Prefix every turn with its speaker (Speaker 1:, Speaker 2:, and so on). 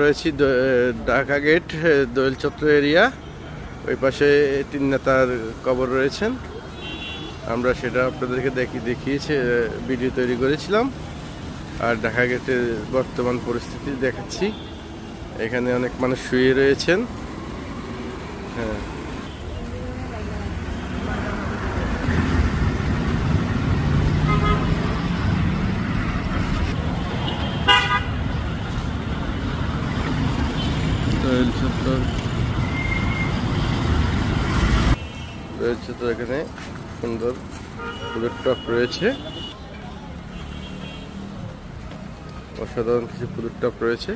Speaker 1: রয়েছি ঢাকা গেট দোয়েল চত্বর এরিয়া। ওই পাশে তিন নেতার কবর রয়েছেন। আমরা সেটা আপনাদেরকে দেখিয়েছি, ভিডিও তৈরি করেছিলাম। আর ঢাকা গেটের বর্তমান পরিস্থিতি দেখাচ্ছি। এখানে অনেক মানুষ শুয়ে রয়েছেন। হ্যাঁ, দোয়েল চত্বর এখানে সুন্দর ফুলের টব রয়েছে, অসাধারণ কিছু ফুলের টব রয়েছে।